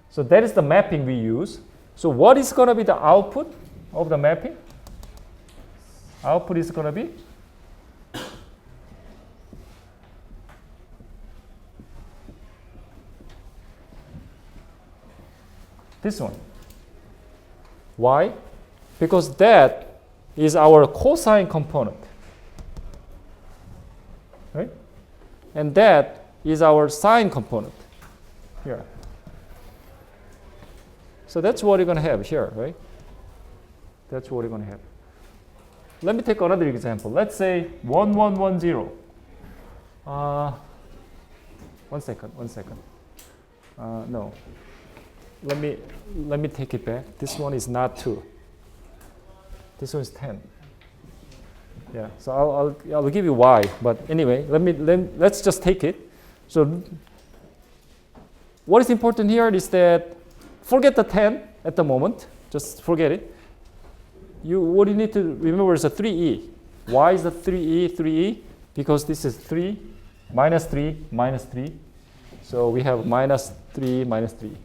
So that is the mapping we use. So what is going to be the output of the mapping? Output is going to be this one. Why? Because that is our cosine component. Right? And that is our sine component here. So that's what you're going to have here, right? That's what you're going to have. Let me take another example. Let's say 1110. 1 second. No. Let me take it back. This one is not 2. This one is 10. Yeah. So I'll give you why. But anyway, let's just take it. So what is important here is that forget the 10 at the moment. Just forget it. What you need to remember is a 3e. Why is the 3e 3e? Because this is 3, minus 3, minus 3. So we have minus 3, minus 3.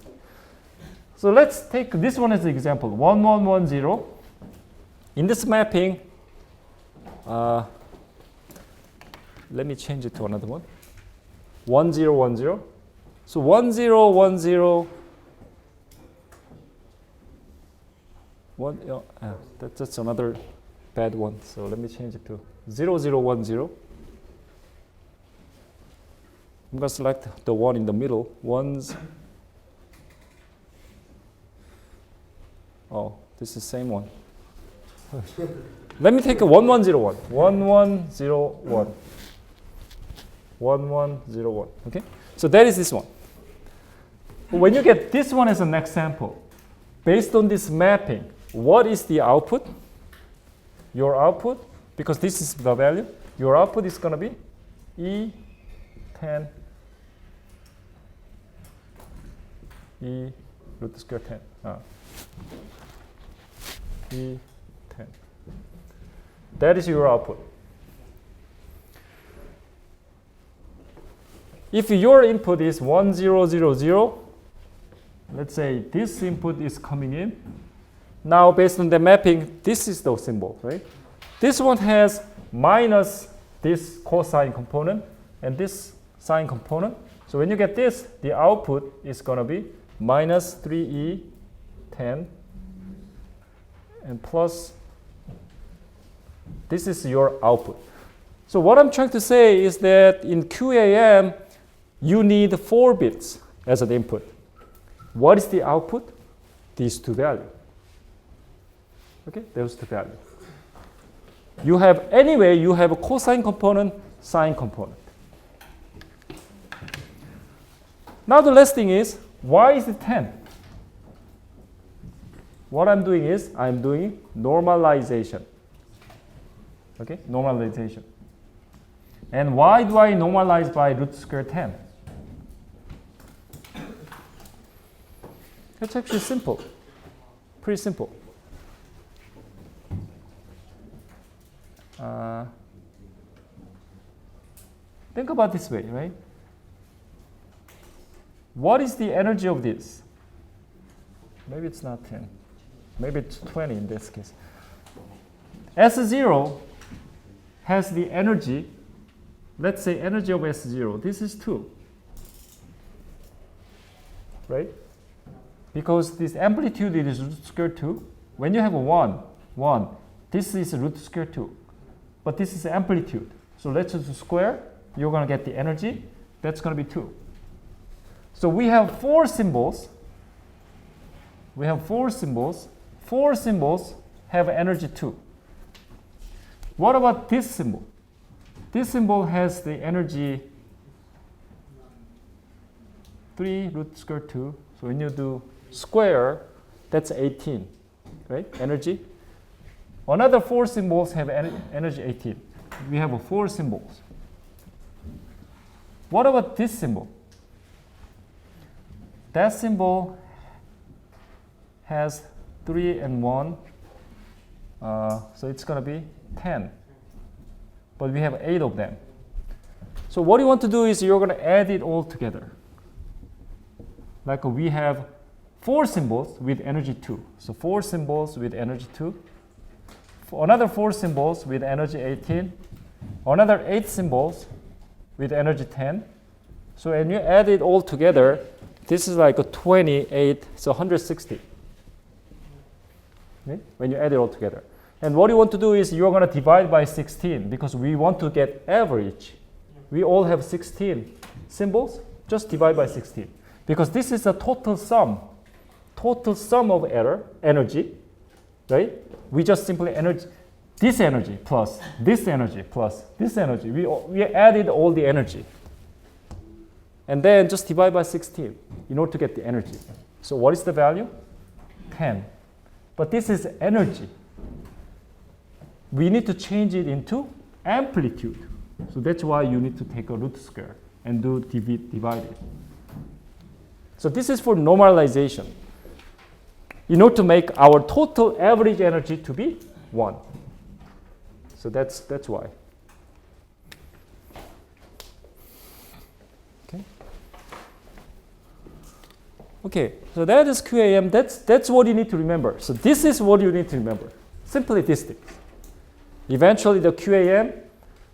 So let's take this one as an example. 1110. In this mapping, let me change it to another one. 1010. So 1010. That's another bad one. So let me change it to 0010. I'm going to select the one in the middle. Oh, this is the same one. Let me take a 1101. 1101. 1101. Okay? So that is this one. When you get this one as a next sample, based on this mapping, what is the output? Your output, because this is the value, your output is going to be E10 E root square 10. E10. That is your output. If your input is 1000, let's say this input is coming in. Now, based on the mapping, this is the symbol, right? This one has minus this cosine component and this sine component. So when you get this, the output is going to be minus 3e10 and plus this is your output. So what I'm trying to say is that in QAM, you need 4 bits as an input. What is the output? These two values. Okay, those two values. You have, anyway, you have a cosine component, sine component. Now the last thing is, why is it 10? What I'm doing is, I'm doing normalization. Okay, normalization. And why do I normalize by root square 10? It's actually simple, pretty simple. Think about this way, right? What is the energy of this? Maybe it's not 10. Maybe it's 20 in this case. S0 has the energy, let's say energy of S0. This is 2. Right? Because this amplitude is root square 2. When you have a 1, this is root square 2. But this is amplitude. So let's do square. You're going to get the energy. That's going to be 2. So we have 4 symbols. We have 4 symbols. 4 symbols have energy 2. What about this symbol? This symbol has the energy 3 root square 2. So when you do square, that's 18, right? Energy. Another 4 symbols have energy 18. We have 4 symbols. What about this symbol? That symbol has 3 and 1. So it's going to be 10. But we have 8 of them. So what you want to do is you're going to add it all together. Like we have 4 symbols with energy 2. So 4 symbols with energy 2. Another 4 symbols with energy 18. Another 8 symbols with energy 10. So when you add it all together, this is like a 28, so 160. Okay? When you add it all together. And what you want to do is you're going to divide by 16 because we want to get average. We all have 16 symbols. Just divide by 16. Because this is a total sum of energy, right? We just simply this energy plus this energy plus this energy. We added all the energy. And then just divide by 16 in order to get the energy. So what is the value? 10. But this is energy. We need to change it into amplitude. So that's why you need to take a root square and do divide it. So this is for normalization. In order to make our total average energy to be 1. So that's why. Okay, so that is QAM. That's what you need to remember. So this is what you need to remember. Simply these things. Eventually the QAM,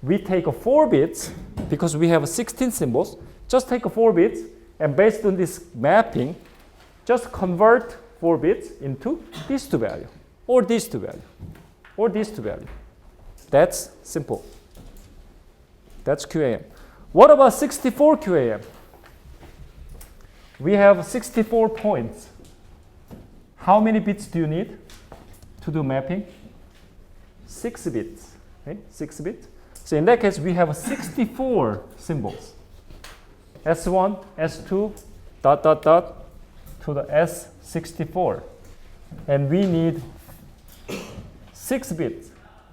we take 4 bits because we have 16 symbols. Just take 4 bits and based on this mapping, just convert 4 bits into these 2 values, or these 2 values, or these 2 values. That's simple. That's QAM. What about 64 QAM? We have 64 points. How many bits do you need to do mapping? 6 bits. Okay? 6 bits. So in that case, we have 64 symbols. S1, S2, ... to the S64. And we need 6 bits.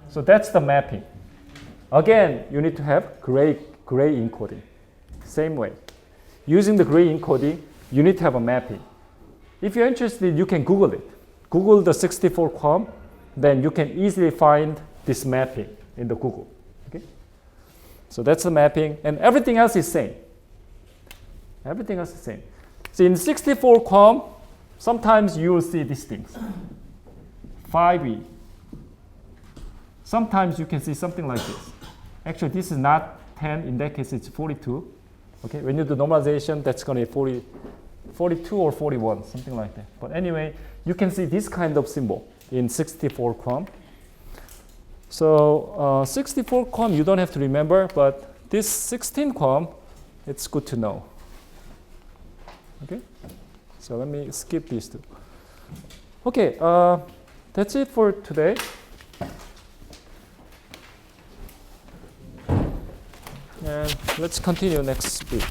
So that's the mapping. Again, you need to have gray encoding. Same way. Using the gray encoding, you need to have a mapping. If you're interested, you can Google it. Google the 64 QAM, then you can easily find this mapping in the Google. Okay? So that's the mapping, and everything else is same. Everything else is same. So in 64 QAM, sometimes you will see these things. 5e. Sometimes you can see something like this. Actually, this is not 10. In that case, it's 42. Okay, when you do normalization, that's going to be 42 or 41, something like that. But anyway, you can see this kind of symbol in 64 QAM. So 64 QAM, you don't have to remember, but this 16 QAM, it's good to know. Okay, so let me skip these two. Okay, that's it for today. And let's continue next week.